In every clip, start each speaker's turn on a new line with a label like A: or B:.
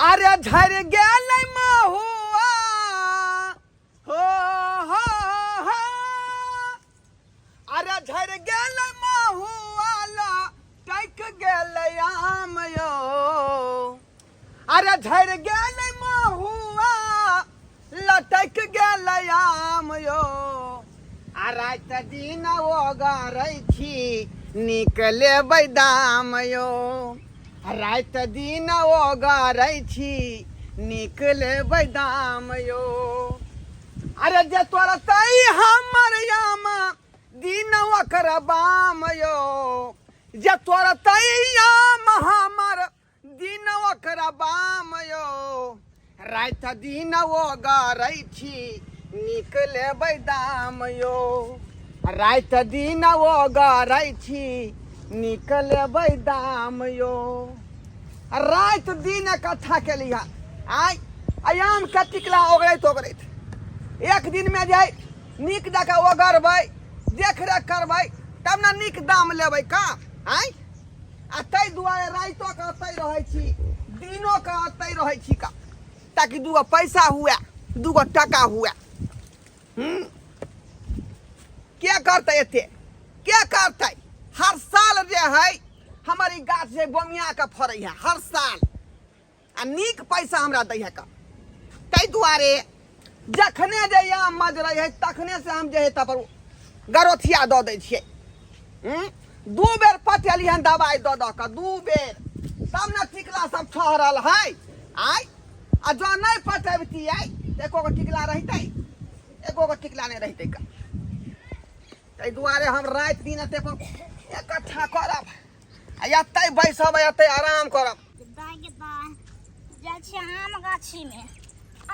A: अरे झर गेल महुआ हो हो हो अरे झर गेल महुआ लटक गेल आम यो अरे झर गेल महुआ लटक गेल आम यो आ रात दिन ओगरै छी निकले दाम यो रात दिन ओगरै छी निकले दाम यो अरे जे तोरतै हमर याम दिन ओकर बाम यो जे तोरतै याम हमर दिन ओकर बाम यो रात दिन ओगरै छी निकले दाम यो रात दिन ओगरै छी निकले दाम यो रात दिन इकट्ठा के लिया आयाम के टिकला ओगरैत एक दिन में जाए नीक दके ओगरबै देख रेख करबै तब ना नीक दाम लेबै का आ तै दुआरे राइतो के अतै रहै छी दिनो के अतै रहै छी का ताकि दूगो पैसा हुए दूगो टका हुए क्या करते एते क्या करते हर साल जे है हमारी गाछ जे बमिया के फरै है हर साल आ नीक पैसा हमरा दै है का तै दुआरे जखने जे आम मजरै है तखने से हम जे है तब गरोथिया दऽ दै छियै दू बेर पटेली हन दवाई दऽ के दू बेर तब ने टिकला सब ठहरल है आ जो नहीं पटेबतियै एको गो टिकला रहतै एको गो टिकला नहीं रहतै का तै दुआरे हम रात दिन एते इकट्ठा करब आ एतै बैसब एतै आराम करब
B: जाइ छियै आम गाछी में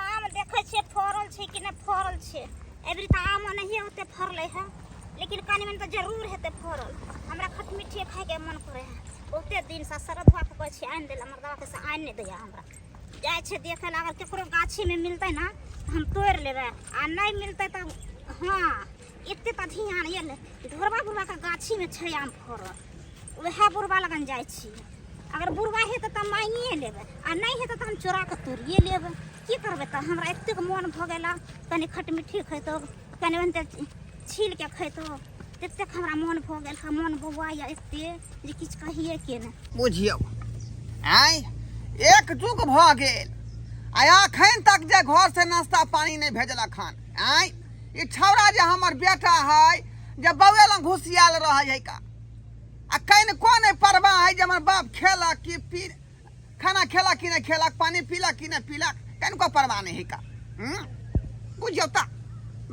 B: आम देखै छियै फड़ल छै कि नहीं फड़ल छै एबरी तऽ आम नहीं होते फड़ले है लेकिन कनि में तो जरूर हेते फड़ल हमरा खटमिठी खाए के मन करे है बहुते दिन से सरधवा के कहै छी आनि देला मर्दवा के से आनि नहीं दैया हमरा जाइ छै देखे ला अगर केकरो गाछी में मिलतै ना हम तोड़ लेबै आ नहीं मिलतै तऽ हाँ एते तऽ ध्यान ये ढोरबा बुढ़वा के गाछी में छै आम फड़ल वह बुढ़वा लगन जाइ छी अगर बुढ़वा हेतै तऽ मांगिए लेबै आ नहीं हेतै तऽ हम चोरा के तोड़िए लेबै की करबै तऽ हमरा एतेक मन भऽ गेला कनि खटमिठी खैतौ कनि ओनते छील के खैतौ ततेक हमरा मन भऽ गेल मन बौआया एते जे किछु कहिए के नहि
A: बुझियौ एक जुग भऽ गेल आ अखन तक जे घर से नाश्ता पानी नहीं भेजलक हन ई छौड़ा जे हमर बेटा है जे बउए लग घुसियाल रहै है का आ कहीं को नहीं परवाह है जे हमर बाप खेलक कि पी खाना खेलक कि नहीं खेलक पानी पीलक कि नहीं पीलक कहीं को परवाह नहीं है का बुझियौ त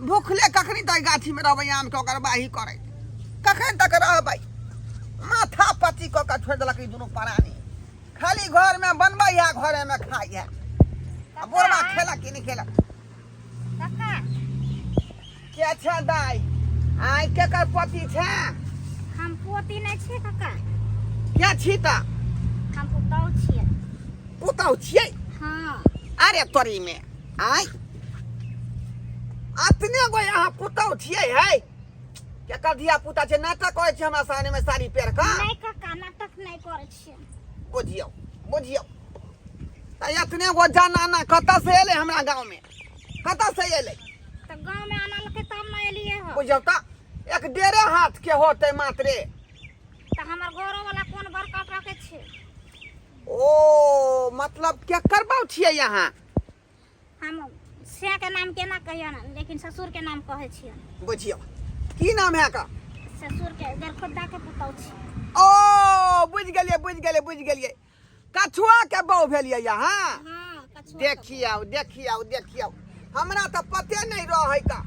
A: भूखले कखनी तक गाछी में रहबै आम के ओगरबाही करे कखन तक रहबै माथा पच्ची क के छोड़ देलक ई दुनू प्राणी खाली घर में बनबै है घरे में खाई है आ बोरबा खेलक कि नहीं खेलक
B: काका
A: क्या छै दाई केकर पति छै
B: हम पोती नहीं छी काका
A: क्या छी त
B: हम पुतौ छियै
A: पुतौ छियै
B: हाँ
A: अरे तोरी में अतने गो यहाँ पुतौ छियै है केकर धिया पुता छै नाटक करे छै हमरा सामने में साड़ी पहिर के
B: नहीं काका नाटक नहीं करे छियै
A: बुझियौ बुझियौ त एतने गो जनाना कतऽ से एलै हमरा गांव में कतऽ से एलै
B: तो गांव में आनलकै तब न एलिए हो
A: बुझियौ त एक डेढ़े हाथ के होते मात्रे
B: तो हमर घरो वाला कोन बड़का रखे छै
A: ओ मतलब क्या करबाउ छियै यहाँ
B: हम से के नाम केना कहियो ना लेकिन ससुर के नाम कहै छियै
A: बुझियौ की नाम है का
B: ससुर के गरखुद्दा के पुतौ छी
A: ओ बुझ गेलिए कछुआ के बहू भेलिए यहाँ
B: हाँ कछुआ
A: देखियौ हमरा तो पते नहीं रहे का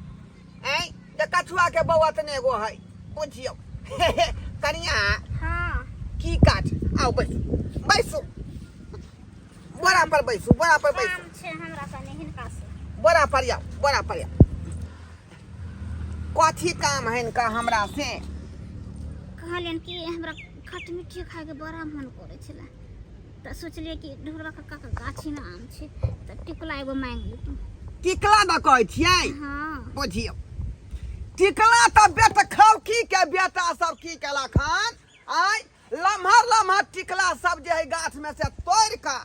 A: जे कछुआ के बहू अतने गो है बुझियौ कनिया
B: हाँ
A: की काट आओ बैसू बोरा पर बैसू
B: काम छै हमरा कने हिनका से
A: बोरा पर आओ कथी काम है इनका हमरा से
B: कहलियन कि हमरा खटमिठी खाए के बड़ा मन करे छले त सोचलिए कि ढोरबा काका के गाछी में आम छै त टिकुला एगो मांग लेतौ
A: टिकला न कहै छियै
B: हाँ
A: बुझियौ टिकला त बेटा खौकी के बेटा सब की केलक हन लम्हर टिकला सब जे है गाछ में से तोड़ के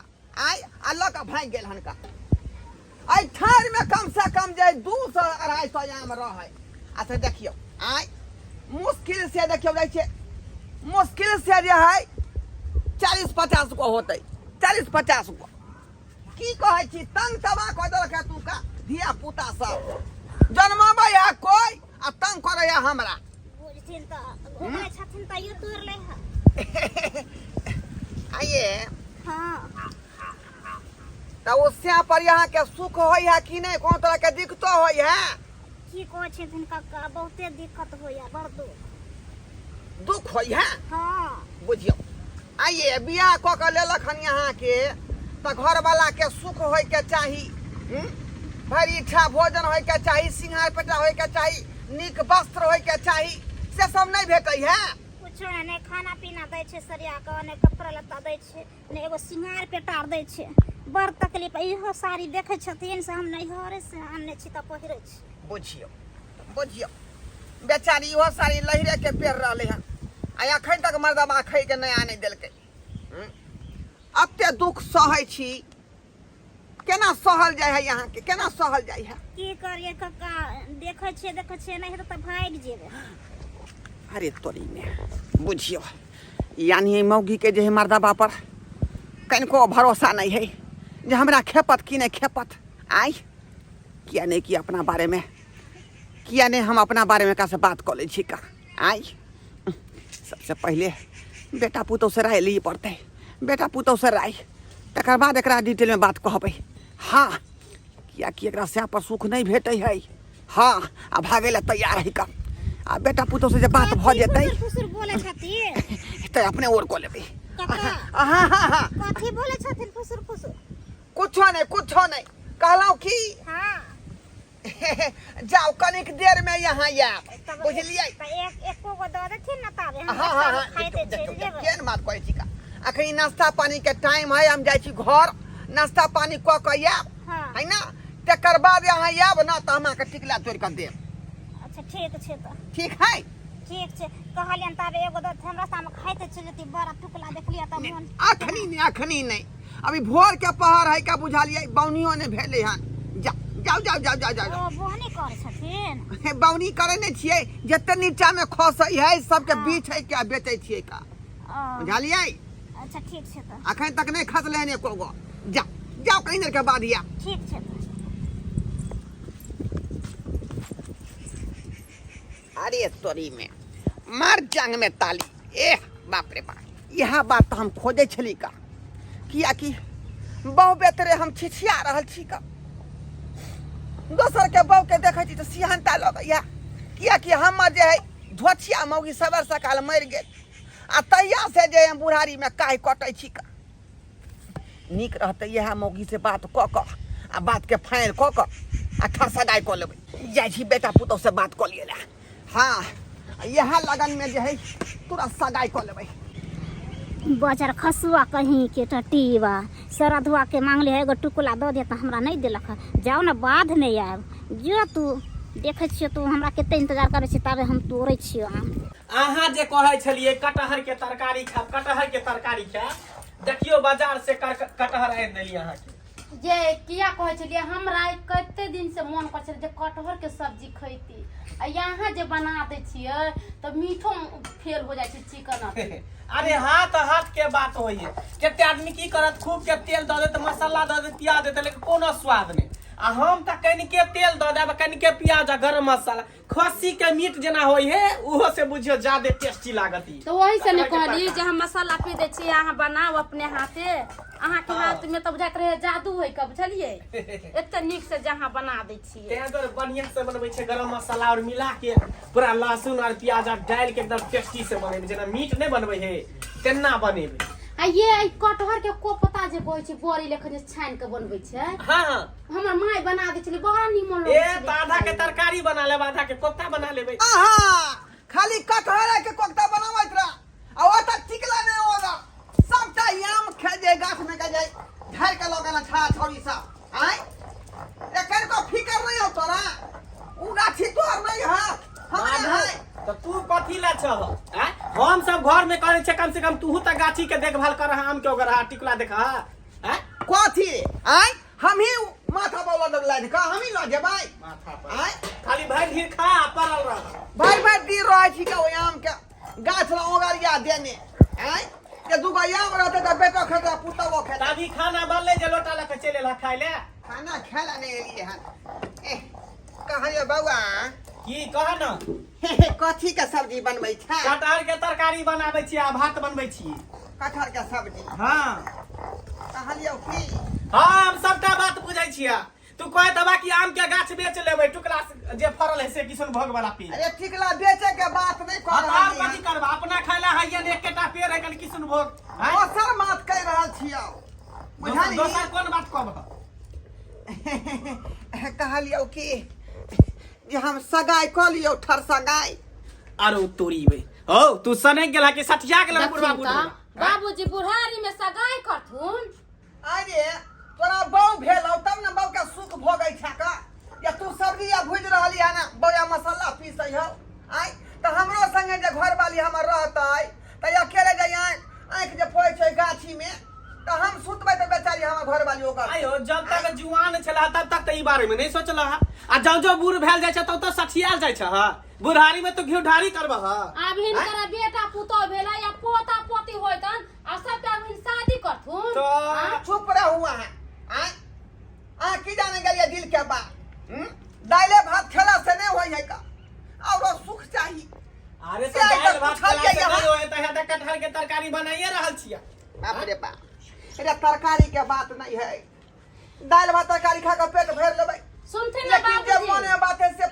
A: आय अल्लाह का भाग गेल हनका आई ठार में कम से कम जे 200-250 आम रहे अच्छा देखियो आय मुश्किल से देखियो जाइ छै मुश्किल से जे है 40-50 गो होते 40-50 गो की कहै छी तंग तबा कऽ देलकै तू का धिया पुता सब जन्माबै है कोई आ तंग करे है हमरा
B: बुझथिन त घुमै छथिन त यो तोड़ ले है
A: आइए
B: हां
A: तो उससे पर यहाँ के सुख होई है कि नहीं कौन तरह के दिक्कत होई है
B: की कहै छथिन काका बहुते दिक्कत होइया बड़
A: दुख होई है
B: हां
A: बुझियो आइए बियाह क के लेलक हन यहाँ के तो घर वाला के सुख होय के चाही भरी इच्छा भोजन होय के चाही सिंगार पेटा होय के चाही निक वस्त्र होय के चाही से सब नहीं भेटै है
B: कुछो नहीं खाना पीना दै छै सरिया के ने कपड़ा लत्ता दै छै ने एगो सिंगार पेटार दै छै बड़ तकलीफ इहो साड़ी देखै छथिन से हम नहीं हरे से आनने छी त पहिरै छी
A: बुझियो बुझियो बेचारी इहो साड़ी लहरे के पेर रहले हन आ अखन तक मर्दबा खै के नहीं आने देलकै अत्ते दुख सहै छी केना सहल जाय है यहाँ के केना सहल जाय है
B: की करिए कक्का देखै छियै नहीं त भाग जेबै
A: अरे तोरी में बुझियो यानी मौगी के जे है मर्दबा पर कनिको भरोसा नहीं है जे हमरा खेपत कि नहीं खेपत आई किया नहीं कि अपना बारे में किया नहीं हम अपना बारे में का से बात कर ले छी का आई सबसे पहले बेटा पुतौ से राय लिए पड़ते बेटा पुतौ से राय तकर बाद एकरा डिटेल में बात कहबै हाँ किया कि एकरा से पर सुख नहीं भेटै है हाँ आ भागे ला तैयार है का आ बेटा पुतौ से जे बात भ जेतै
B: फुसुर बोले छथिन
A: त अपने ओर को लेबै
B: कक्का
A: हाँ
B: कथी बोले छथिन फुसुर
A: कुछो नहीं कहलौ कि
B: हां
A: जाओ कनिक देर में यहाँ आब बुझलियै
B: एको गो दऽ देथिन न ताबे हम
A: हाँ
B: खाइते चलि जेबै
A: केन बात कहै छी का अखन नाश्ता पानी के टाइम है हम जाइ छी घर नाश्ता पानी क के आब
B: हां
A: है ना तकर बाद यहाँ आब ना त हमरा के टिकला तोड़ के देब
B: अच्छा ठीक छै त
A: ठीक है
B: ठीक छै कहलियन ताबे एगो दऽ हमरा सामने खाइते चलि जेती बड़ा टुकला देखलिया त मन
A: अखनी नहीं अभी भोर के पहर है का बुझालियै बौनियो ने भेले हन जाओ
B: ओ बोहनी करै छथिन
A: बौनी करे नहीं छियै जते नीचा में खसै है सबके बीच है क्या बेचै छियै का बुझालियै
B: अच्छा ठीक छै त
A: अखन तक नहीं खसले हन एको गो जाओ कहीं देर के बाद या
B: ठीक छै त
A: अरे तोरी में मार जांग में ताली बाप रे बाप यह बात तो हम खोजे छली का किया कि बहु बेतरे हम छिछिया रहल छी का दोसर के बहु के देखे छी तो सिहनता लगैया किया कि हमर जे है धोछिया मौगी सबर सकाल मर गेल आ तैया से जे बुढ़ारी में काहे कटै छी का नीक रहते यह मौगी से बात क क आ बात के फाइल क क आ ठसदाई क लेबै जाइ छी बेटा पुतौ से बात क लियला हाँ यह लगन में जे है तुरंत सगाई क लेबै
B: बजर खसुआ कहीं के टटीवा सरधुआ के मांगले है एगो टुकला दऽ दे त हमरा नहीं देलक जाओ ना बाद में आब जो तू देखे छियो तू हमरा कते इंतजार करे छी ताबे हम तोड़ै छियो
C: अहाँ जे कहै छलिए कटहर के तरकारी खा देखियो बाजार से कटहर आनि देली अहाँ के
D: जे किया कहै छलिए हमरा कते दिन से मन कर छल जे कटहर के सब्जी खैती आ यहाँ जे बना दे छिए तो मीठो फेल हो जाय छै चिकन
C: अरे हाथ के बात होई है कते आदमी की करत खूब के तेल द देत मसाला द देत प्याज देत लेकिन कोनो स्वाद नहीं आ हम त कनिके तेल द देब कनिके प्याज आ गरम मसाला खस्सी के मीट जेना होई है उहो से बुझियो ज्यादा टेस्टी लागत ई
D: तो वही से ने कहली जे हम मसाला पी दे छी अहाँ बनाओ अपने हाथे अहाँ के हाथ में तो बुझात रहे जादू होई का बुझलिए एते नीक से जहां बना दे छी
C: तें तो बढ़िया से बनबै छै गरम मसाला और मिला के पूरा लहसुन और प्याज डाल के एकदम टेस्टी से बनेबै जेना मीट नहीं बनबै है तेना बनेबै
D: आ ये कटहर के कोपता जे कहै छै बोरी लेखन जे छान के बनबै छै
C: हां
D: हमर माय बना दे छलै बड़ा निमन
C: ए आधा के तरकारी बना लेब आधा के कोफ्ता बना लेबै
A: आहा खाली कटहर के कोफ्ता बनावत रह आ ओ त टिकला नहीं होगा सबटा याम खे जे गाछ में के जाय धर के लगन छा छोरी सा आय एकर को फिकर नहीं हो तोरा उ गाछी तोर नहीं है हमरा है
C: तो तू कथी ला छह हैं हम सब घर में करे छे कम से कम तू त गाछी के देखभाल कर हम के ओकर टिकला देखा हैं
A: कथी आय हम ही माथा पर लद का हम ही ल जेबै
C: माथा पर
A: आय
C: खाली भाई ढीर खा पड़ल रह
A: भाई दी रहे छी के ओ आम के गाछ ल ओगरिया देने आय ये दुगो आम रहते त बेटा खेता पुतवा खेता
C: अभी खाना बनले जे लोटा लेके चले ला खाइ ले
A: खाना खेला नहीं एलिए हन कहाँ ये बउआ
C: की कह न
A: कथी के सब्जी बनबै छै
C: कटहर के तरकारी बनाबै छी आ भात बनबै छी
A: कटहर के सब्जी
C: हां
A: कहलियौ की
C: हम सबटा बात बुझै छियै तू कह दबा कि आम के गाछ बेच लेबै टुकड़ा जे फरल है से किशन भोग वाला पी
A: अरे ठिकला बेचे के बात नहीं कर
C: हम
A: रहल
C: कथी करबा अपना खाइला है ये एकटा पेड़ है कल किशन भोग
A: दोसर बात कह रहल छियौ बुझानी
C: दोसर कोन बात कहब
A: कहलियौ की जे हम सगाई क लियौ ठर सगाई
C: अरे तोरी बे हो तू सने गेला कि सठिया गेला बुढ़वा बुढ़वा
D: बाबूजी बुढ़ारी में सगाई करथुन
A: अरे तोरा बहू भेलौ तब न बहू के सुख भोगै छै का या तू सब्जी या भूज रहली है ना बौया मसाला पीसै हो आय त हमरो संगे जे घर वाली हमर रहतै त अकेले जाय आंख जे फोड़ छै गाछी में त हम सुतबै त बेचारी हमर घर वाली ओकर
C: आयो जब तक जुआन छला तब तक त ई बारे में नहीं सोचला आ जब बूढ़ भेल जाय छ तब त सठियाल जाय छ बुढ़ारी में तो घिउ ढारी करबह
D: अब हिनकर बेटा पुतौ भेला या पोता पोती होइतन आ सबटा अब शादी करथुन
C: तो
A: चुप रह हुआ है आ की जाने गेलिए दिल के बात दाइले भात खेला से नहीं होई है का और सुख चाहिए
C: अरे
A: से आइ
C: दाल
A: तक
C: भात
A: पूछल
C: खाला से
A: जाइए
C: नहीं होए त हेता कटहर के तरकारी बनाइए रहल छियै
A: बाप रे बाप अरे तरकारी के बात नहीं है दाल भात तरकारी खा के पेट भर लेबै
D: सुनथिन ना
A: लेकिन जब
D: बाबूजी
A: मने बात है से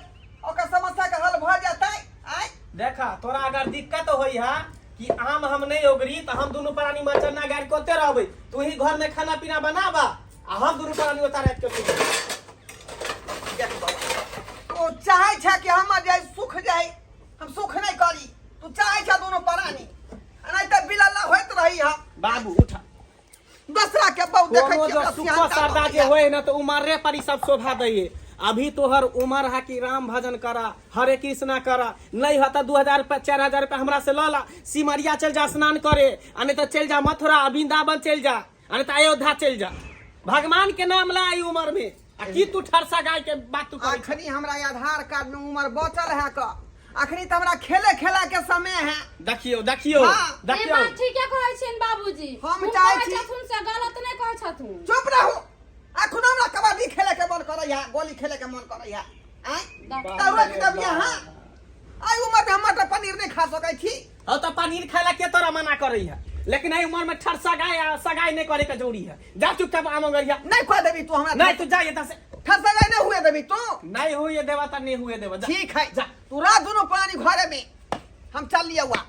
A: ओकर समस्या के हल भ जातै आय
C: देखा तोरा अगर दिक्कत होई है कि आम हम नहीं ओगरी तो हम दोनों प्राणी मचन्ना गाड़ कोते रहबै तू ही घर में खाना पीना बनाबा आ हम दोनों प्राणी उतार के
A: तो चाहे छै कि हम जाय सुख जाय हम सुख नहीं करी तू चाहे छै दोनों प्राणी नहीं त बिलल्ला होइत रही है
C: बाबू उठा
A: दूसरा के बहु देखै
C: कोनो
A: छियै
C: जो
A: ओकरा
C: सुख
A: सियान
C: सरदा
A: काटल
C: जे होए ना तो उमरे परी सब शोभा दैये अभी तोहर उमर है कि राम भजन करा हरे कृष्णा करा नहीं होता 2000 रुपया 4000 रुपया हमरा से ला सिमरिया चल जा स्नान करे आ नहीं तो चल जा मथुरा वृंदावन चल जा आ नहीं तो अयोध्या चल जा भगवान के नाम ला आई उमर में आ की तू ठरसा गाय के बात तू करे
A: अखनी हमरा आधार कार्ड में उम्र बचल है का अखनी तो हमरा खेले खेला के समय है
C: देखियो देखियो
A: हाँ,
D: ई
C: देखियो
D: बात ठीके कहै छिन बाबूजी
A: हम चाहै छी
D: छथुन से गलत नहीं कहै छथुन
A: चुप रहू अखनो हमरा कबड्डी खेले के मन करे है गोली खेले के मन करे है आय त रोक दब यहां आई उम्र में हम मटर पनीर नहीं खा सकै छी
C: हो तो पनीर खाला के तोरा मना करई है लेकिन आई उमर में ठरसा गाय सगाई नहीं करे के जरूरी है जा चुपचाप आम गरिया
A: नहीं खा देबी तू हमरा
C: नहीं तू जा ये से
A: ठसा गई नहीं हुए देबी तू
C: नहीं हुए देवा त नहीं हुए देवा जा
A: ठीक है
C: जा
A: तू रात दोनों प्राणी घरे में हम चल लिया हुआ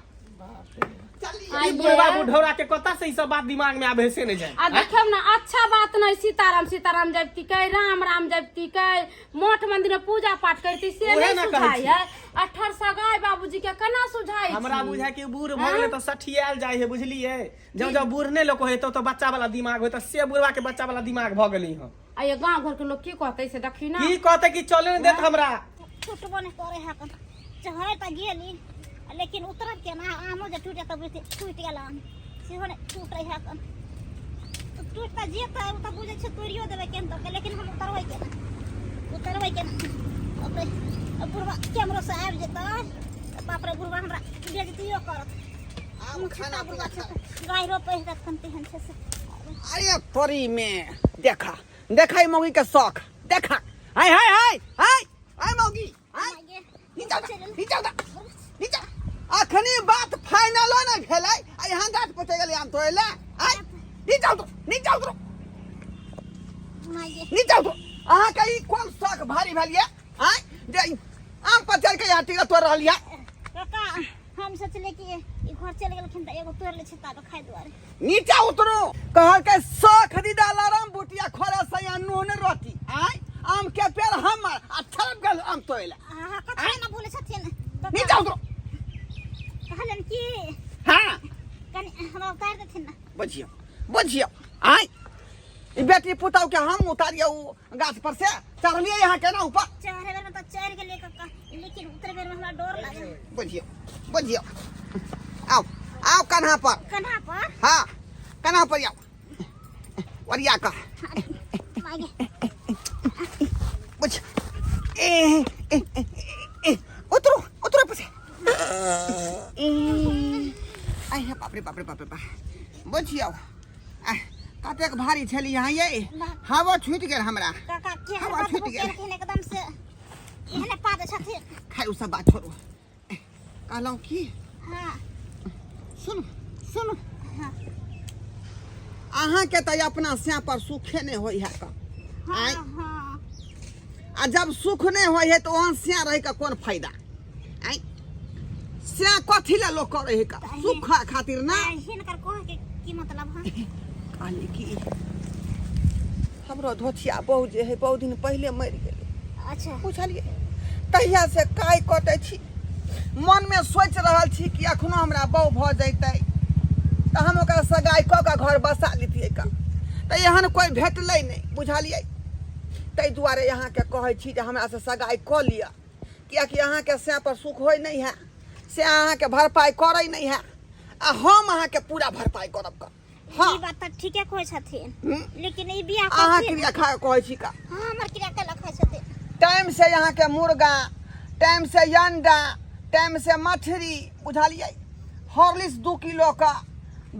A: चल लिया
C: ई बुढ़वा बुढ़ौरा के कता से ई सब बात दिमाग में आबे से नहीं जाए
D: आ देखब ना अच्छा बात नहीं सीताराम सीताराम जब टिकै राम राम जब टिकै मठ मंदिर में पूजा पाठ करती से
C: उहे
D: नहीं
C: ना कहै
D: सुझाई
C: छी।
D: है अठर सगाई बाबूजी के केना सुझाई
C: हमरा
D: छी?
C: बुझा कि बूढ़ भ गेले तो सठियाल जाय है बुझलिए जब जब बूढ़ नहीं लोग होय तो बच्चा वाला दिमाग होय तो से बुढ़वा के बच्चा वाला दिमाग भ गेली ह
D: आ ये गांव घर के लोग की कहते से देखी ना
C: की कहते कि चले न देत हमरा
B: छुटबो नहीं करे है कन चढ़े त गेली लेकिन उतरत के ना आमो जे टूटे तब टूट गेल आम सेहो नहीं टूटे है कन तो टूटता जेता उ त बुझे छै तोड़ियो देबे केन तो लेकिन हम उतरबै के अपने बुढ़वा कैमरा से आबि जेता बाप रे बुढ़वा हमरा बेइज्जतियो करत
A: आम खाना
B: बुढ़वा छै गाय रोपै है खनते हन छै से
A: अरे तोरी में देखा देखा ई मौगी के शौक देखा हाय हाय हाय हाय हाय मौगी हाय नीचा नीचा अखनी बात फाइनल न भेलै आ यहाँ गाछ पहुंच गेलै आम तोड़े ले आय नीचा उतरो नीचा उतरो अहाँ के ई कोन शौक भारी भेलिए आय जे आम पर चढ़ के यहाँ टिका तोड़ रहलिए
B: काका हम सोचले कि ई घर चल गेलखिन त एगो तोड़ ले छै ता खाय दुआरे
A: नीचा उतरो कहल के सौ खरीदा लाराम बुटिया खोरा सया नून रोटी आय आम के पेड़ हमर आ छरप गेल आम तोड़े ले
B: हां कथा ना बोले छथिन
A: नीचा उतरो
B: कहलन कि
A: हाँ
B: कनी हमरा उतार देथिन ना
A: बुझियो आय ई बेटी पुताव के हम उतारियो गाछ पर से चढ़लिए यहाँ के ना ऊपर
B: चढ़े बेर में तो चढ़ गेलिए काका लेकिन उतर बेर में हमरा डर लागे
A: बुझियो आओ कन्हा पर
B: कन्हा पर
A: हाँ कन्हा पर आओ वरिया का
B: आगे
A: बुझ उतरो उतरो पसे आई हे बाप रे बाप रे बाप रे बाप बुझियो कतेक भारी छली यहाँ ये हवा छूट गेल हमरा
B: काका के
A: हवा छूट गेल
B: एकदम से एहने पाद छथिन
A: खाइ उ सब बात छोड़ो कहलौं की
B: हां
A: सुन सुन
B: हां
A: अहाँ के त अपना स्या पर सुखे नहीं होई है का
B: हां
A: आय
B: हां
A: आ जब सुख नहीं होई है तो वहां स्या रहे का कौन फायदा आय स्या कथी ला लोग करे है का सुख खातिर ना
B: हिनकर कह के की मतलब है
A: कहली की हमरो धोछिया बहु जे है बहुत दिन पहले मर गेलै
B: अच्छा
A: बुझलिए तहिया से काय कटे छी मन में सोच रहल छी कि अखनो हमरा बहु भ जैतै त हम ओकरा सगाई क के घर बसा लेतियै का त एहन कोई भेटलै नहीं बुझलिए तै दुआरे यहाँ के कहै छी जे हमरा से सगाई क लिया कियाकि अहाँ के से पर सुख होय नहीं है से अहाँ के भरपाई करै नहीं है आ हम अहाँ के पूरा भरपाई करब का हाँ
B: ई बात त ठीके कहै छथिन लेकिन ई बियाह
A: अहाँ
B: कथी
A: क्रिया खा कहै छी का
B: हां हमर क्रिया के लखै छथिन
A: टाइम से यहाँ के मुर्गा टाइम से अंडा टाइम से मछली बुझलिए हॉर्लिक्स 2 किलो का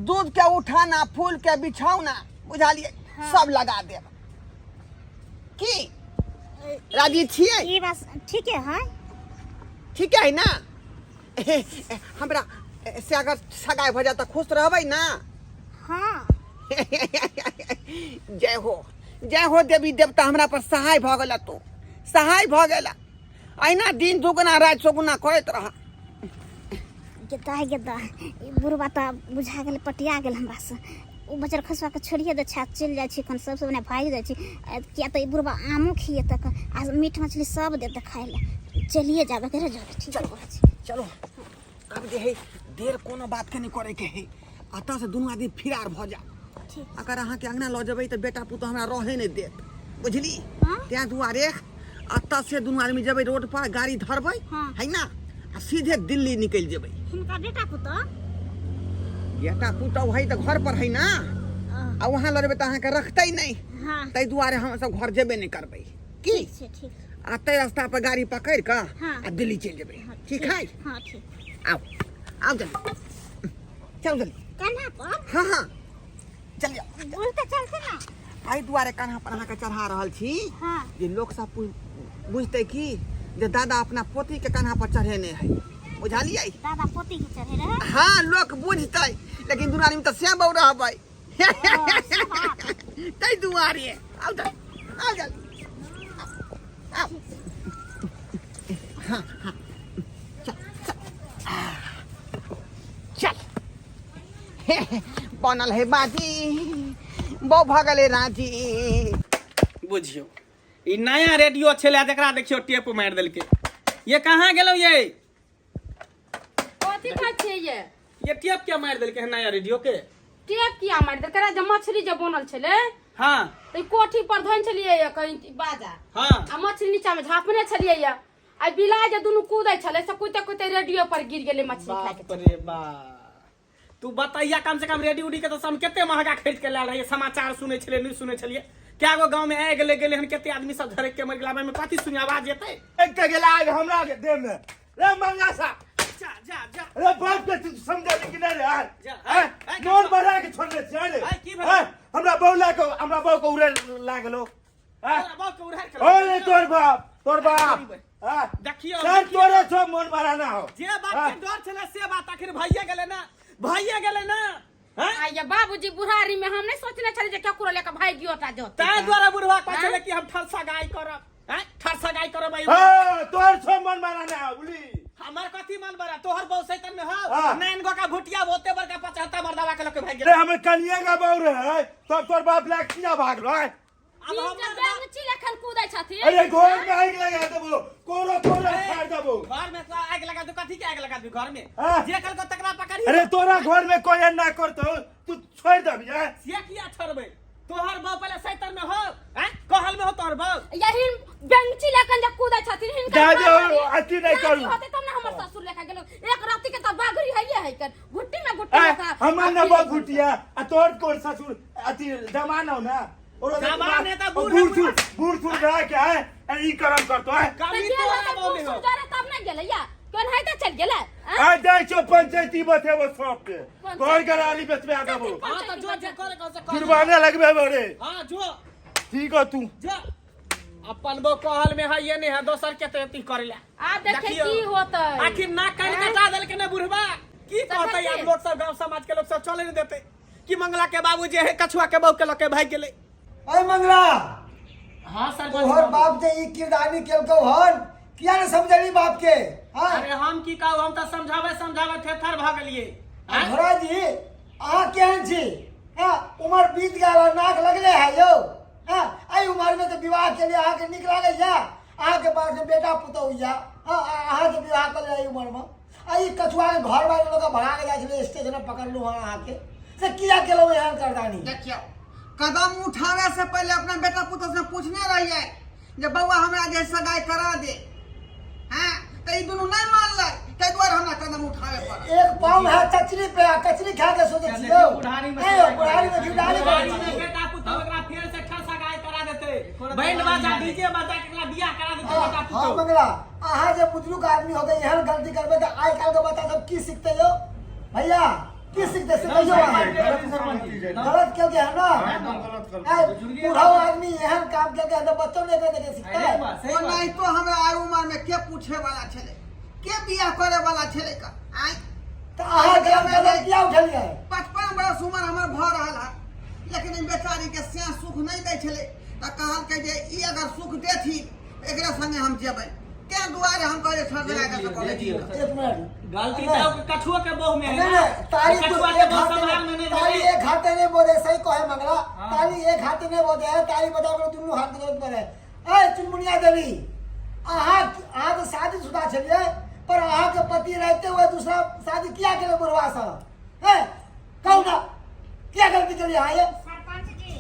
A: दूध के उठाना फूल के बिछौना बुझलिए
B: हाँ।
A: सब लगा देब की राजी छियै
B: ई बात ठीके है
A: ठीक है ना हमरा से अगर सगाई भ जाए त खुश रहबै ना
B: हां
A: जय हो देवी देवता हमरा पर सहाय भ गेला तो सहाय भ गेला अहिना दिन दुगुना रात चौगुना करैत रह
B: गेदा ई बुढ़वा त बुझा गेल पटिया गेल हमरा से उ बचर खसवा के छोड़िए दे छा चल जाय छी कन सब ने भाग जाय छी किया त ई बुढ़वा आमो खिए तक आज मीठ मछली सब दे खाए ले चलिए जाबे करे जाबे ठीक
A: चलो चलो अब जे है देर कोनो बात के नहीं करे के है अतः से दोनों आदमी फिरार भ जा
B: ठीक
A: अगर अहाँ के अंगना ल जेबै त बेटा पुतो हमरा रहे नहीं देत बुझली
B: हां
A: त्या दुआरे अतः से दोनों आदमी जेबै रोड पर गाड़ी धरबै
B: हाँ।
A: है ना आ सीधे दिल्ली निकल जेबै
B: हिनका बेटा पुतो
A: है त घर पर है ना आ वहां ल जेबै त अहाँ के रखतै नहीं
B: हां
A: तै दुआरे हम सब घर जेबे नहीं करबै की
B: ठीक छै ठीक
A: आते रास्ता पर गाड़ी पकड़ के
B: हाँ।
A: आ दिल्ली चल जेबै ठीक है
B: हां ठीक
A: आओ आओ जल्दी चल जल्दी
B: कन्हा पर
A: हाँ हाँ चलिए
B: बोलते चलते ना
A: एहि दुआरे कान्हा पर अहाँ के चढ़ा रहल छी
B: हां
A: जे लोग सब बुझते की जे दादा अपना पोती के कान्हा पर चढ़ेने है बुझलिए
B: दादा पोती के चढ़े रहे
A: हाँ लोग बुझते लेकिन दुनिया में तो से बहु रहबै तै दुआरे आओ जल्दी आओ हाँ हाँ चल बनल है बाजी बहु भगले राजी
C: बुझियो ई नया रेडियो छले जकरा देखियो टेप मार देलके ये कहाँ गेलो ये
D: कथी खाइ छियै
C: ये टेप क्या मार देलके है नया रेडियो के
D: टेप किया मारि दे करा जब मछली जब बनल छले
C: हाँ
D: त कोठी पर धन छलिए या कहीं बाजा
C: हाँ
D: आ मछली नीचा में झापने छलिए या आ बिलाय जे दुनु कूदै छले से कुते कुते रेडियो पर गिर गेले मछली खाय
C: बाप
D: के
C: रे बाप तू बताइया कम से कम रेडियो उडी के तो हम केते महंगा खरीद के लाल है समाचार सुने छले न्यूज सुने छलिए क्या गो गांव में आग ले गेले हन केते आदमी सब धरे के मर गेला में कथी सुनी आवाज एते
E: एक के गेला आग हमरा के देह में रे मंगा सा
C: जा जा जा
E: रे बाप के तू समझा कि नहीं रे यार
C: जा,
E: नोट बढ़ा के छोड़ दे छै रे
C: की भेल?
E: हमरा बौ को उड़े लागलो
C: बाप के उड़ार के
E: ओए तोर बाप
C: देखियो
E: सर तोरे छो मन मारा ना हो
C: जे बात के डर छले से बात आखिर भइए गेले ना हैं
D: आया बाबूजी बुढ़ारी में हम नहीं सोचने छले जे ककरो लेके भाई गियोटा जो
C: ताय द्वारा बुढ़वा कहै छले कि हम ठरसा गाय करब हैं ठरसा गाय करब
E: हां तोर छो मन मारा ना हो बुली
C: हमर कथी मन बरा तोहर बहु सैतन में हो
E: हाँ।
C: नैन गो का भुटिया होते बड़का 75 मर्दावा के लोग भाग
E: रे
C: गेले
E: हमें कनिया का बौ रहे तब तोर बाप लाग किया भाग रहा है
C: अब हम
D: बेंगची लेखन कूदै छथिन
E: अरे घर में आग लगा देबो कोनो फाड़ देबो
C: घर में तो आग लगा दो कथी के आग लगा दो घर में
E: हाँ।
C: जे कल को तकरा पकड़ी
E: अरे तोरा घर में कोई ना करतो तू छोड़ दे यार
C: से किया छोड़बे तोहर बहु पहले सैतन में हो हैं कहल में हो तोहर बहु
D: यही बेंगची लेखन जे कूदै छथिन हिनका
E: दादो अति नहीं करू
D: होते तब ना हमर ससुर लेखा गेलो एक राती के त बागरी हइए है कर घुट्टी में घुट्टी लेखा
E: हमर न बहुत घुटिया आ तोर कोर ससुर अति जमाना हो ना
C: जमाने तो
E: बूढ़ सूढ़ रहा क्या है ई करम करतो है
C: कमी तो ना बोले हो
D: तब नहीं गेले या कोन है त चल गेले
E: आ जाय छो पंचायती बथे वो सब के कोई गराली बेचबे आगा वो
C: हां तो जो जे करे कर
E: जुर्माना लगबे बड़े
C: हां जो
E: ठीक हो तू
C: जो अपन बो कहल में है ये नहीं है दोसर के तेती करेला
D: आ देखे की होतै
C: आखिर ना कान कटा देल के ना बुढ़वा की कहतै आप लोग सब गांव समाज के लोग सब चले नहीं देते कि मंगला के बाबू जे है कछुआ के बहू के लके भाग गेले
A: अरे मंगला
C: हां सर
A: तोहर बाप जे ई किरदारी केलकौ हन किया न समझली बाप के हां
C: अरे हम की कहू हम त समझावे थेथर भाग गेलिए
A: घोड़ा जी अहाँ केहन छी हां उम्र बीत गेल नाक लगले है यौ हां आई उम्र में तो विवाह के लिए अहाँ के निक लागे या अहाँ के पास में बेटा पुतौ या अहाँ के विवाह कर ले उम्र में आई कछुआ के घर वाले लोग भगा के जाय छले स्टेशन में पकड़ लू अहाँ के से किया केलो एहन करदानी
F: देखियो कदम उठावे से पहले अपना बेटा पुत्र से पूछने रहिए जे बउआ हमरा जे सगाई करा दे हां तो ई दोनों नहीं मानले तै द्वार हमरा कदम उठावे पड़ल
A: एक पाँव है कचरी पे कचरी खा के सोचे छियो
C: बुढ़ारी में
A: बुढ़ारी में
C: बुढ़ारी में बेटा पुतौ एकरा फेर से ठा सगाई करा देते बैंड बाजा डीजे बाजा के एकरा बियाह करा देते बेटा पुतौ
A: हां मंगला अहाँ जे बुजुर्ग आदमी हो गए एहन गलती करबे तो आइ काल के बच्चा सब की सीखते हो भैया की सीखते से गलत क्यों के है ना बूढ़ा आदमी एहन काम के तो बच्चों ने के सीखता है
F: ओ नहीं तो हमरा आयु उम्र में के पूछे वाला छले के बियाह करे वाला छले का आई
A: तो अहाँ के क्या उठलिए
F: 55 बरस उम्र हमर भ रहल है लेकिन इन बेचारी के से सुख नहीं दै छले त कहल के जे ई अगर सुख देथी एकरा संगे हम जेबै के दुआरे हम कहले छोड़ लगा के बोले जी
A: एक मिनट
C: गलती तो कछुआ के बहू में है
A: नहीं तारी
C: कछुआ
A: तो
C: के
A: एक
C: बहू
A: हाथ
C: संभाल में नहीं
A: तारी
C: देली
A: एक हाथ नहीं बोले सही कहे मंगला तारी एक हाथ नहीं बोले है तारी बता बोले दोनों हाथ जरूरत पड़े ए चुनमुनिया देवी आहा तो शादीशुदा छलिए पर अहाँ के पति रहते हुए दूसरा शादी किया के बुढ़वा सा है कहू ना क्या गलती के लिए आए
B: सरपंच जी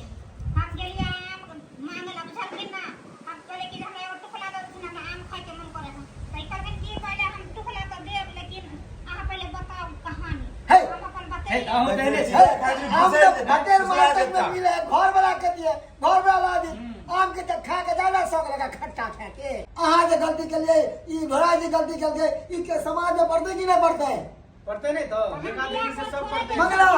B: हम गेलिए आम मांगे ला बुझल कि ना हम कहले कि हमरा एगो टुकला दे दिन हम आम खाए के मन करे हम तै करके की कहले हम टुकला तो देब लेकिन अहाँ पहले बताओ कहानी
A: है
B: हम अपन
C: है
B: बतेली
C: हम कहले छी
A: हम तो भटेर मार्केट में मिले घर वाला के दिए घर वाला दी आम के जब खा के ज्यादा शौक लगा खट्टा खा के अहाँ जे गलती के लिए ई घोड़ा जी गलती कर के ई के समाज में बढ़ते कि नहीं बढ़ते
C: पढ़ते नहीं तो देखा देखी से सब पढ़ते
A: मंगला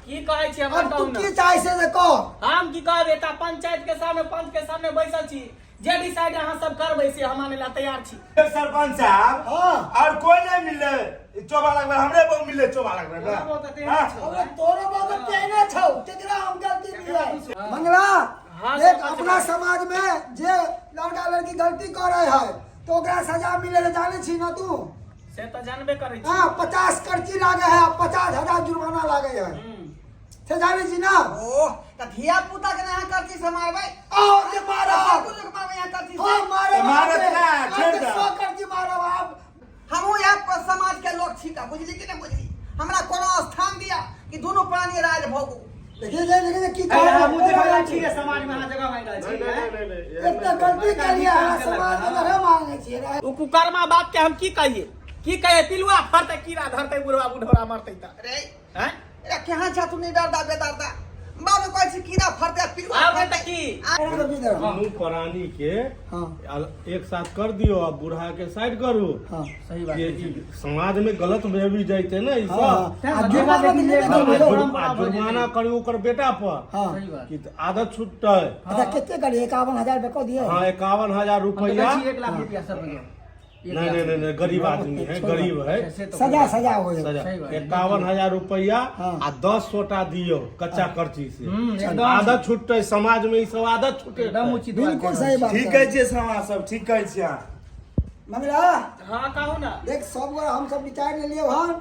C: की कहै छी हम
A: अब तू
C: बताऊ ना
A: की चाहे से कह
C: हम की कहब बेटा पंचायत के सामने पंच के सामने बैसल छी जे डिसाइड अहाँ सब करबै से हम माने ला तैयार छी
E: सरपंच साहब
A: हां
E: और कोई नहीं मिले 24 लाख में हमरे बहु मिले 24 लाख में
C: हमरा बहुत तेज
E: हाँ?
C: छौ
A: अबे तोरे बहुत तेने छौ केकरा हम गलती किए मंगला
C: हाँ,
A: देख
C: सरपंच
A: अपना
C: साहब।
A: समाज में जे लड़का लड़की गलती करे है तो ओकरा सजा मिले जाने छी ना तू
C: से तो जानबे करै छी
A: हां 50 कर्ची लागे है 50,000 जुर्माना लागे है से जाने छी ना
F: ओ त धिया पुता के ना करती से मारबै
A: आओ के मारा
F: तू जो मारबै यहाँ करती
A: हां
F: से
A: मारे
E: मारत ना, छोड़ दे।
A: 100 कर्ची मारो आप
F: हमहू यहाँ समाज के लोग छी का बुझली कि नहीं बुझली हमरा कोनो स्थान दिया कि दोनों प्राणी राज भोगू
A: देखिए की
C: हमहु देखला छी समाज में अहाँ जगह मांग रहल छी
E: नहीं
A: एक तो गलती करिए समाज में रह मांगे छी
C: उ कुकर्मा बात के हम की कहिए पिलुआ फरते कीड़ा धरते बुढ़वा बुढ़वा मरते त
F: अरे
C: हैं
F: ए केहाँ छ तू नहीं डरदा बेदरदा बाबू कहै छी कीड़ा फरते पिलुआ
C: आबे त की
E: दोनों प्राणी के
A: हां
E: एक साथ कर दियो अब बूढ़ा के साइड करू
A: हां
C: सही
E: ये समाज में गलत में भी जाते ना ई सब जुर्माना करू ओकर बेटा पर
A: हां
E: कि आदत छूटते
A: अच्छा कितने करिए 51,000 रुपया दिए
E: हाँ 51,000 रुपया
C: 1 लाख रुपया सब
E: नहीं गरीब आदमी है गरीब है
A: सजा हो जाए
E: सजा 51,000 रुपया
A: हाँ।
E: आ 10 सोटा दियो कच्चा कर्ची से आदत छूटते समाज में ई सब आदत छूटे
A: बिल्कुल सही बात
E: ठीक है जी समाज सब ठीक है छी
A: मंगला
C: हां कहू ना
A: देख सब गोरा हम सब विचार ले लियो हम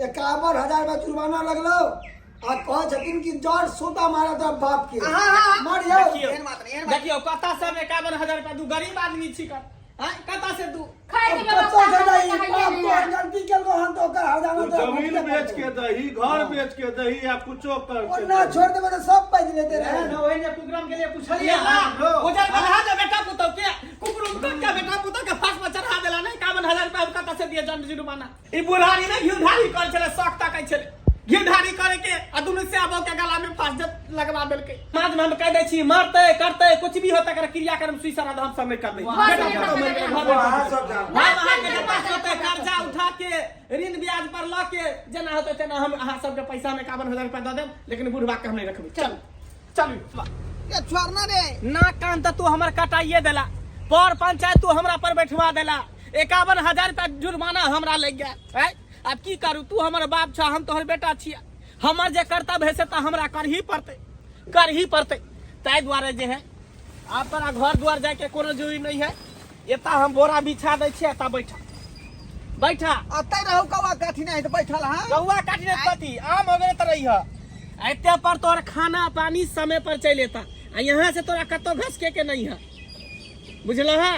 A: 51,000 रुपया जुर्माना लगलो आ कह छथिन कि जड़ सोता मारा तो बाप के मर जाओ
F: एहन बात नहीं एहन बात
C: देखियो कता सब 51,000 रुपया तू गरीब आदमी छी का हैं कता से तू
D: खाए के
A: कत्तो
D: व्यवस्था
A: से नहीं
D: है
A: बाप तो गलती केलको हम तो ओकर हजारों तो
E: जमीन बेच के दही घर बेच के दही या कुछो कर
A: और ना छोड़ देबे तो सब पैसे लेते रहे
C: ना ओहे ने प्रोग्राम के लिए पूछलिए ना उजर बना दे बेटा पुतो के कुकुर उनका के बेटा पुतो के फांस में चढ़ा देला नहीं 51,000 रुपया कता से दिए जन जुर्माना ई बुढ़ारी ना घिउ धारी कर छले शौक ताकै छले गिरधारी करे के आ दुनु से आबो के गला में फांस लगवा देल के समाज में हम कह दे छी मरते करते कुछ भी होता कर क्रियाक्रम सुइसरा हम सब में कर दे के पास होते कर्जा उठा के ऋण ब्याज पर ला के जना होते तना हम अहाँ सब के पैसा में 51,000 रुपया दे देम लेकिन बुढ़वा के हम नहीं रखबे चल चल
F: ये छोड़ना रे
C: ना कान तो तू हमर कटाइए देला पर पंचायत तू हमरा पर बैठवा देला 51,000 रुपया जुर्माना हमरा लग गया है अब की करू तू हमर बाप छ हम तोहर बेटा छिया हमर जे कर्तव्य है से त हमरा कर ही पड़ते ताई द्वारे जे है आप तोरा घर द्वार जाए के कोनो जरूरी नहीं है एता हम बोरा बिछा दै छियै एता बैठा
F: अतै रहू कौआ काठी नहीं तो बैठल हां
C: कौआ काटी ने कथी आम हो गए त रही है एते पर तोर खाना पानी समय पर चल एता आ यहाँ से तोरा कतो घसके के नहीं है बुझल है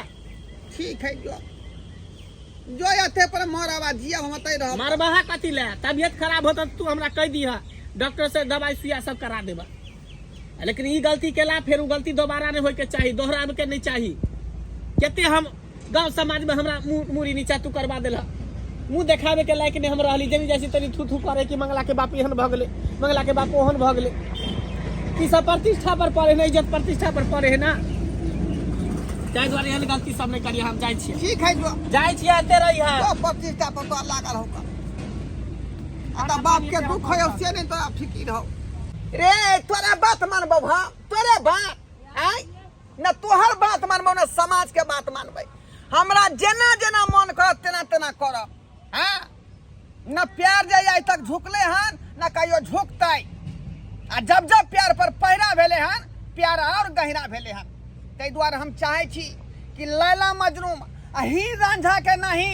F: ठीक है जो अते पर मोरावा जिया हम अतै रह
C: मरबहा कथी ले तबियत खराब होता तू हमरा कह दिहा डॉक्टर से दवाई सुइया सब करा देबा लेकिन ई गलती केला फिर उ गलती दोबारा नहीं होय के चाहिए दोहरावे के नहीं चाहिए केते हम गांव समाज में हमरा मुरी नीचा तू करवा देला मुंह देखावे के लायक नहीं हम रहली जनी जैसी तनी थू करे कि मंगला के बाप एहन भ गेले मंगला के बाप ओहन भ गेले की सब प्रतिष्ठा पर पड़े नहीं इज्जत प्रतिष्ठा पर पड़े है ना ताहि दुआरे एहन गलती सब नहीं करिए हम जाइ छियै
F: ठीक है जो
C: जाइ छियै एते रही है
F: तो प्रतिष्ठा पर तो लागल होगा आता बाप के दुख है से नहीं तो आप ठीक ही रहो रे तोरा बात मानबो हां तोरे बात आई न तोहर बात मानबो न समाज के बात मानबै हमरा जेना जेना मन करत तेना तेना करब हां न प्यार जाय आज तक झुकले हन न कहियो झुकतै आ जब जब प्यार पर पैरा भेले हन प्यार और गहरा भेले हन तै द्वारे हम चाहे छी कि लैला मजनू आ हीर रांझा के नहीं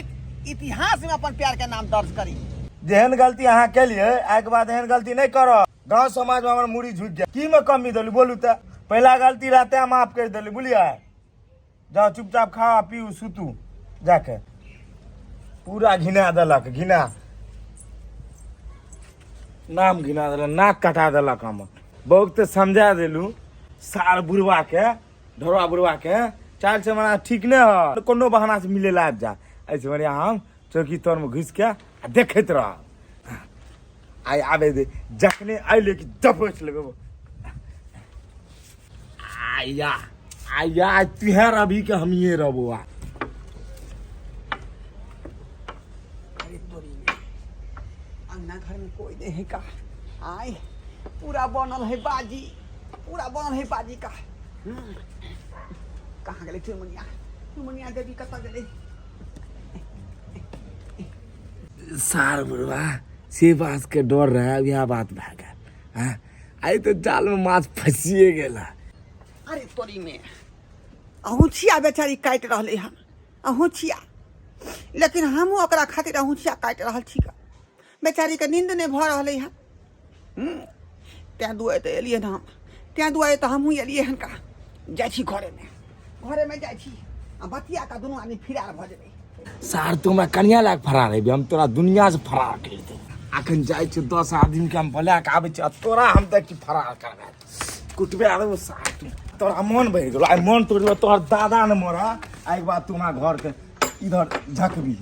F: इतिहास में अपन प्यार के नाम दर्ज करी
G: जेहन गलती अहाँ केलिए आइ के बाद एहन गलती नहीं करब गांव समाज में हमर मुड़ी झुक जाए की में कमी देली बोलू त पहला गलती रहते माफ कर देली बुझलिए जाओ चुपचाप खा पीऊ सुतू जाके पूरा घिना देलक घिना नाम घिना देलक नाक कटा देलक हम बहुत तो समझा देलू सार बुढ़वा के ढोरवा बुढ़वा के चाल से मना ठीक नहीं हो कोनो बहाना से मिले ला जा ऐसे बढ़िया हम चौकी तौर में घुस के देखते रह आई आवे दे जखने आइले कि दबोच लेबे आया तुहर अभी के हम ये रहबो
F: अंगना घर में कोई नहीं है का आय पूरा बनल है बाजी का कहाँ गए चुनमुनिया देवी कत गए
G: सार बुढ़वा से बात के डर रहा यह बात भा गया आई तो जाल में माछ फंसिए गेला
F: अरे तोरी में अहुचिया बेचारी काट रहले हन अहुचिया लेकिन हम ओकरा खातिर अहुचिया काट रहल छी का बेचारी के नींद नहीं भ रहले हन त्या दुआरे तो एलिए हम त्या दुआरे तो हमहू एलिए हन का जाइ छी घरे में जाइ छी आ बतिया का दुनू आदमी फिरार भ जेबै
G: सार तो मैं कन्या लाग फरार है हम तोरा दुनिया से फरार कर दे अखन जाय छ 10 आदमी के हम बोला के आबै छ तोरा हम तक की फरार करबा कुटबे आबै वो सार तोरा मन भर गेलो आई मन तोड़ तोहर दादा ने मोरा आई बात तू हमरा घर के इधर झकबी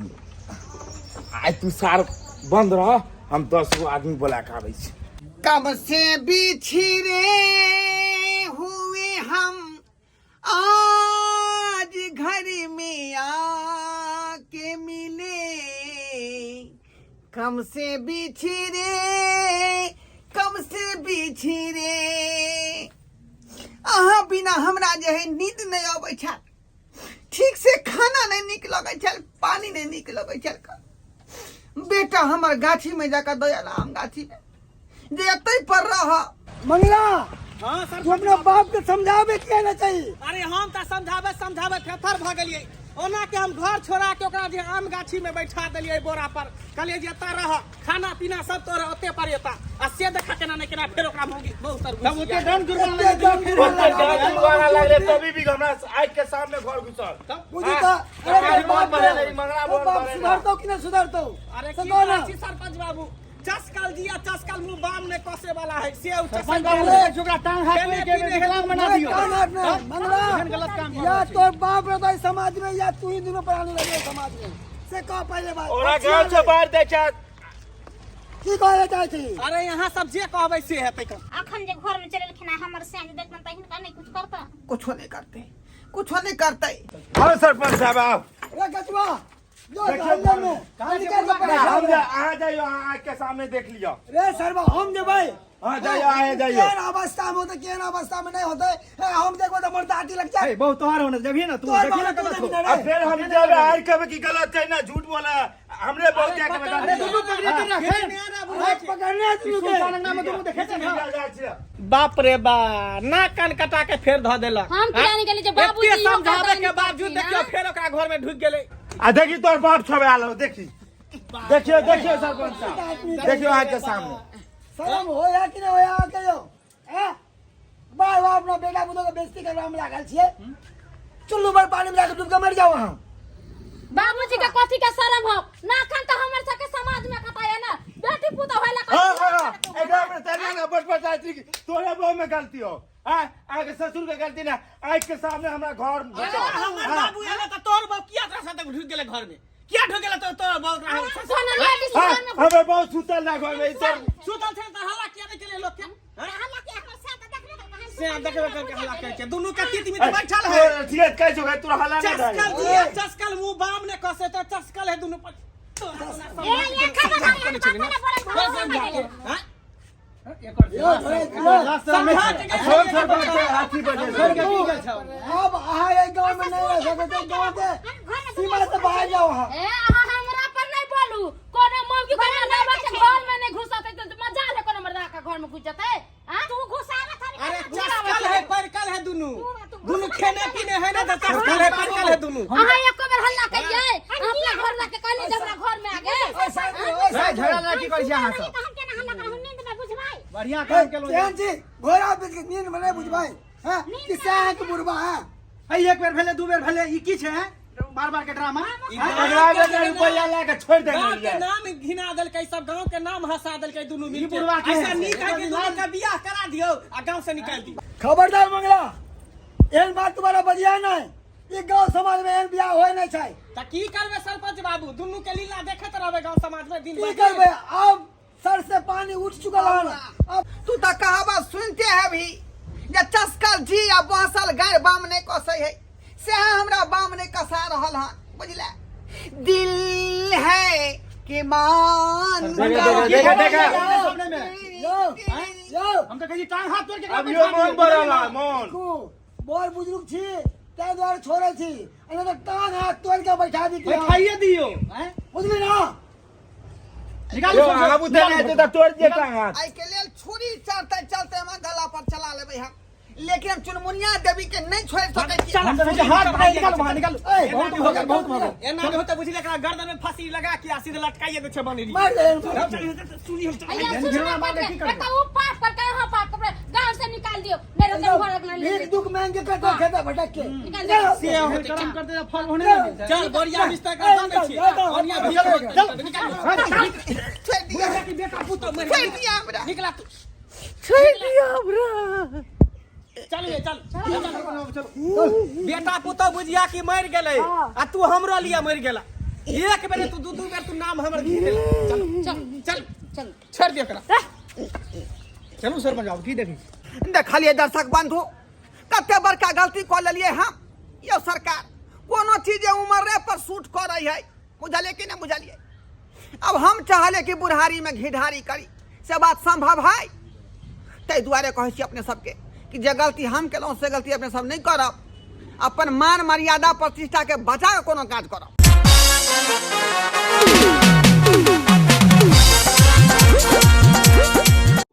G: आई तू सार बंद रह हम 10 आदमी बोला के आबै छी
F: कब से बिछड़े हुए हम आज घर में आके मिले कम से बिछड़े अहाँ बिना हमरा जे है नींद नहीं आबै छ ठीक से खाना नहीं निक लगे छल पानी नहीं निक लगे छल बेटा हमर गाछी में जाकर दयाल आम गाछी में जे अतै पर रह मंगला
C: हां सर
F: तू अपना बाप के समझावे किया ना चाहिए
C: अरे हम त समझावे फेफर भ गेलिए ओना के हम घर छोड़ा के ओकरा जे आम गाछी में बैठा देलिए बोरा पर कहलिए जे एता रह खाना पीना सब तोरा ओते पर एता आ से देखा केना नहीं केना फिर ओकरा मोगी बहुत सर हम ओते डन
G: जुर्माना लागले तभी भी हमरा आज के सामने घर घुसल
F: बुझी त
G: अरे बहुत बड़े नहीं मंगला बहुत बड़े
F: सुधरतो कि ना सुधरतो
C: अरे की सरपंच बाबू चसकल जिया चसकल मुंह बाम में कसे वाला है से चसकल
F: जोगरा टांग हाथ में के विकलांग बना दियो मंगला
C: गलत काम
F: या तो बाप रे समाज में या तू ही दोनों पराने लगे समाज में से कह पहले बात
G: ओरा घर से बाहर दे छ
F: की कहे चाहे छी
C: अरे यहाँ सब जे कहबै से हेतै का
B: अखन जे घर में चलेलखिन हमर से देखन त हिनका नहीं कुछ करता
F: कुछ नहीं करते कुछ नहीं करते
G: आओ सरपंच साहब आओ
F: रे गजवा जो
G: देखियो
F: अंदर में कहां निकल के
G: हम
F: पड़ा
G: आ जाइयो आँख के सामने देख लियो
F: रे सरवा हम जेबै
G: हाँ जाइयो आए जाइयो
F: केन अवस्था में होते केन अवस्था में नहीं होते हम देखो तो मरता आटी लग जाए
A: बहुत तोहर होने जब ना तू देखी ना कब तो
G: अब फिर हम जब आर कब की गलत है ना झूठ बोला हमने बहुत क्या के बता दिया
F: पकड़ने
C: बाप रे बा ना कान कटा के फेर ध देलक
D: हम किया नहीं गेली जे बाबूजी
C: एते समझावे के बावजूद देखियो फेर ओकरा घर में ढुक गेलै
G: आ देखी तोर बाप छबे आलो देखी देखियो देखियो सरपंच साहब देखियो आँख के सामने
F: शर्म होया कि नहीं होया कहियो हैं बार बार अपना बेटा बुतो के बेइज्जती करवा में लागल छिए चुल्लू पर पानी में जाके डूब के मर जाओ वहां
D: बाबूजी के कथी के शरम हो ना खन त हमर सके समाज में कता है ना बेटी पुता होला
G: हां एकरा में तेरे ना बट आती तोरे बहु में गलती हो हां आगे ससुर के गलती ना आँख के सामने हमरा घर
C: हमर बाबू एला त तोर बाप किया तोरा साथे ढुक गेलै घर में किया ढुक गेलै तोर बाप
D: सोना लेडीज में
G: हमें बहुत सुतल ना घर में सर
C: सुतल छे त हल्ला किया नहीं केले लोग के
B: हल्ला के हमर से देखबे कहां
C: से देखबे करके हल्ला करे दोनों का तीत में बैठल है
G: ठीक कैसे हो तोरा हल्ला ना
C: चस्कल दिया चस्कल मुंह बाम ने कसे तो चस्कल है दोनों पर
B: ये खबर
C: हां
F: अब आए गांव में नहीं रह सकते गांव के सीमा से बाहर जाओ हां
D: ए हमरा पर नहीं बोलू कोनो मौगी घर में ना बच्चे घर में नहीं घुसते तो मजा ले कोनो मर्दा का घर में घुस जाते हां
B: तू घुसावे थारी
C: अरे चस्कल है परकल है दोनों खाने पीने है ना तो चस्कल है परकल है दोनों
D: अहाँ एको बेर हल्ला करिए अपना घर ला के कहली जब घर में आ गए
A: झगड़ा लड़की कर यहां से
B: हम केना हल्ला कर हम नींद में बुझबाई
A: बढ़िया काम केलो
F: केहन छी घोड़ा बीच के नींद में नहीं बुझबाई हां किसे है कि बुढ़वा है
A: आई एक बेर भेले दू बेर भेले ई की छै बार बार के ड्रामा
G: अगला बेर रुपया लेके छोड़
C: गांव के
G: देंगे
C: नाम घिना देलकै सब गांव के नाम हंसा देलकै दोनों मिल के
A: बुढ़वा के
C: ऐसा नीक है कि दोनों का बियाह करा दियो आ गांव से निकाल दियो
F: खबरदार मंगला एहन बात तुम्हारा बजिया नहीं ये गांव समाज में एहन बियाह होय नहीं छै
C: त की करबे सरपंच बाबू दोनों के लीला देखत रहबे गांव समाज में दिन
F: की
C: भर
F: करबे अब सर से पानी उठ चुका है अब
A: तू तो कहावत सुनते है भी जे चस्कल जी या बहसल गाय बाम नहीं कसै है से हमरा बाम नहीं कसा रहल हन बुझले दिल है कि मान
G: देखा
F: यो
A: हम तो कही टांग हाथ तोड़ के
G: अब यो मन बरला मन
F: को बोर बुजुर्ग छी ते द्वारा छोड़े छी अने तो टांग हाथ तोड़ के बैठा दी
A: बैठाइए दियो हैं
F: बुझली ना
A: निकाल
G: यो आबू देने तो तोड़ देता हाथ
A: आई के लेल छुरी चलते चलते हम गला पर चला लेबै हम लेकिन हम चुनमुनिया देवी के नहीं छोड़ सकै छी हम तो हाथ पकड़ निकाल वहां निकाल बहुत हो गया बहुत हो गया
C: एना नहीं होता बुझले एकरा गर्दन में फांसी लगा के आ सीधे लटकाइए दे छै बनेरी
F: मार दे
C: सुनी हम
D: अइया सुनो बात करता वो पाप करके हां पाप कर गांव से निकाल दियो मेरे से घर रखना ले
F: एक दुख मांग के करता खेता भटक के
D: निकाल
A: से हो काम करते फल होने लगे
C: चल बढ़िया रिश्ता कर दे छी बढ़िया भैया निकाल
A: छोड़ दिया
C: बेटा पुतो मर
A: छोड़ दिया हमरा
C: निकला तू
A: छोड़ दिया हमरा
C: चल बेटा पुतो बुझिया कि मर गेलै आ तू हमरो लिए मर गेला एक बेर तू दू बेर तू नाम हमर घी गेला चल चल चल चल छोड़ दे एकरा
A: चलू सर बजाओ की देखी देखलिए दर्शक बंधु कते बड़का गलती कर लेलिए हम यो सरकार कोनो चीज उम्र पर सूट कर रही है बुझलिए कि नहीं बुझलिए अब हम चाहले कि बुढ़ारी में घिढारी करी से बात संभव है तै दुआरे कहै छी अपने सबके कि जे गलती हम केलहुँ से गलती अपने सब नहीं करब अपन मान मर्यादा प्रतिष्ठा के बचा के कोनो काज करब